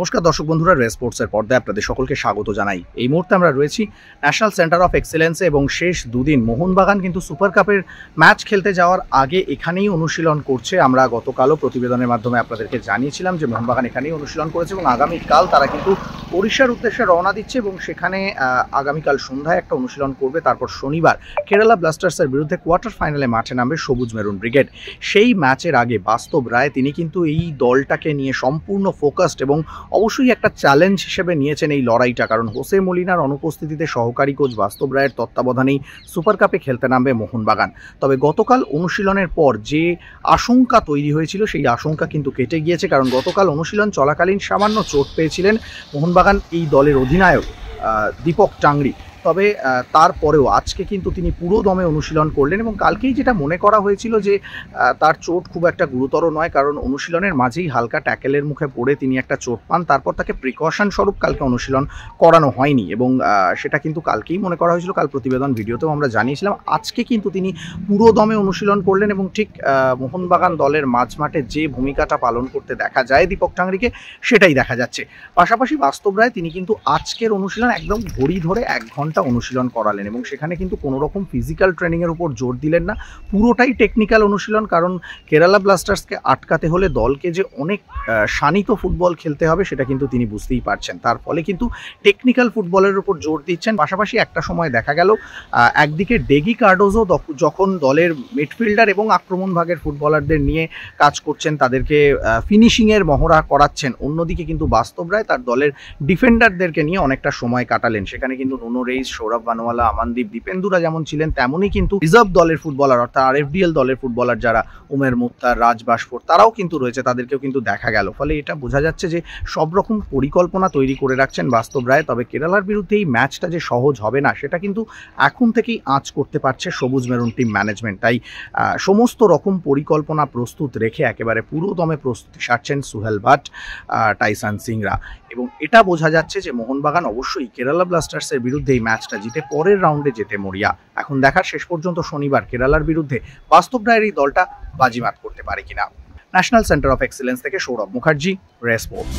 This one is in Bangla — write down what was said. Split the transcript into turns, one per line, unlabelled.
নমস্কার দর্শক বন্ধুরা, রে স্পোর্টসের পর্দায় আপনাদের সকলকে স্বাগত জানাই। এই মুহূর্তে আমরা রয়েছি ন্যাশনাল সেন্টার অফ এক্সেলেন্সে এবং শেষ দুদিন মোহনবাগান কিন্তু সুপার কাপের ম্যাচ খেলতে যাওয়ার আগে এখানেই অনুশীলন করছে। আমরা গতকালও প্রতিবেদনের মাধ্যমে আপনাদেরকে জানিয়েছিলাম যে মোহনবাগান এখানেই অনুশীলন করেছে এবং আগামীকাল তারা কিন্তু ওড়িশার উদ্দেশ্যে রওনা দিচ্ছে এবং সেখানে আগামীকাল সন্ধ্যায় একটা অনুশীলন করবে। তারপর শনিবার কেরালা ব্লাস্টার্সের বিরুদ্ধে কোয়ার্টার ফাইনালে মাঠে নামবে সবুজ মেরুন ব্রিগেড। সেই ম্যাচের আগে বাস্তব রায় তিনি কিন্তু এই দলটাকে নিয়ে সম্পূর্ণ ফোকাসড এবং অবশ্যই একটা চ্যালেঞ্জ হিসেবে নিয়েছেন এই লড়াইটা, কারণ হোসে মলিনার অনুপস্থিতিতে সহকারী কোচ বাস্তব রায়ের তত্ত্বাবধানেই সুপার কাপে খেলতে নামবে মোহনবাগান। তবে গতকাল অনুশীলনের পর যে আশঙ্কা তৈরি হয়েছিল সেই আশঙ্কা কিন্তু কেটে গিয়েছে, কারণ গতকাল অনুশীলন চলাকালীন সামান্য চোট পেয়েছিলেন মোহনবাগান এই দলের অধিনায়ক দীপক টাংরি। তবে তারপরেও আজকে কিন্তু তিনি পুরো দমে অনুশীলন করলেন এবং কালকেই যেটা মনে করা হয়েছিল যে তার চোট খুব একটা গুরুতর নয়, কারণ অনুশীলনের মাঝেই হালকা ট্যাকেলের মুখে পড়ে তিনি একটা চোট পান। তারপর তাকে প্রিকশন স্বরূপ কালকে অনুশীলন করানো হয়নি এবং সেটা কিন্তু কালকেই মনে করা হয়েছিল। কাল প্রতিবেদন ভিডিওতেও আমরা জানিয়েছিলাম। আজকে কিন্তু তিনি পুরো দমে অনুশীলন করলেন এবং ঠিক মোহনবাগান দলের মাঝমাঠে যে ভূমিকাটা পালন করতে দেখা যায় দীপক টাংরিকে, সেটাই দেখা যাচ্ছে। পাশাপাশি বাস্তব রায় তিনি কিন্তু আজকের অনুশীলন একদম ঘড়ি ধরে 1 ঘন্টা অনুশীলন করালেন এবং সেখানে কিন্তু কোনো রকম ফিজিক্যাল ট্রেনিংয়ের উপর জোর দিলেন না, পুরোটাই টেকনিক্যাল অনুশীলন। কারণ কেরালা ব্লাস্টার্সকে আটকাতে হলে দলকে যে অনেক শানিত ফুটবল খেলতে হবে সেটা কিন্তু তিনি বুঝতেই পারছেন। তার ফলে কিন্তু টেকনিক্যাল ফুটবলের উপর জোর দিচ্ছেন। পাশাপাশি একটা সময় দেখা গেল একদিকে ডেগি কার্ডোজো যখন দলের মিডফিল্ডার এবং আক্রমণ ভাগের ফুটবলারদের নিয়ে কাজ করছেন, তাদেরকে ফিনিশিংয়ের মহড়া করাচ্ছেন, অন্যদিকে কিন্তু বাস্তব রায় তার দলের ডিফেন্ডারদেরকে নিয়ে অনেকটা সময় কাটালেন। সেখানে কিন্তু নুনো রেইস, সৌরভ বানোয়ালা, আমানদীপ, দীপেন্দুরা যেমন ছিলেন, তেমনই কিন্তু রিজার্ভ দলের ফুটবলার অর্থাৎ আরএফডিএল দলের ফুটবলার যারা উমের মুক্তার, রাজ বাসফোর, তারাও কিন্তু রয়েছে, তাদেরকেও কিন্তু দেখা গেল। ফলে এটা বোঝা যাচ্ছে যে সব রকম পরিকল্পনা তৈরি করে রাখছেন বাস্তব রায়। তবে কেরালার বিরুদ্ধে এই ম্যাচটা যে সহজ হবে না সেটা কিন্তু এখন থেকেই আঁচ করতে পারছে সবুজ মেরুন টিম ম্যানেজমেন্ট। তাই সমস্ত রকম পরিকল্পনা প্রস্তুত রেখে একেবারে পুরো দমে প্রস্তুতি সারছেন সুহেল ভাট, টাইসন সিংরা। এবং এটা বোঝা যাচ্ছে যে মোহনবাগান অবশ্যই কেরালা ব্লাস্টার্সের বিরুদ্ধে এই ম্যাচটা জিতে পরের রাউন্ডে যেতে মরিয়া। এখন দেখার শেষ পর্যন্ত শনিবার কেরালার বিরুদ্ধে বাস্তব রায়ের এই দলটা বাজিমাত করতে পারে কিনা। ন্যাশনাল সেন্টার অফ এক্সেলেন্স থেকে সৌরভ মুখার্জি, রে স্পোর্টস।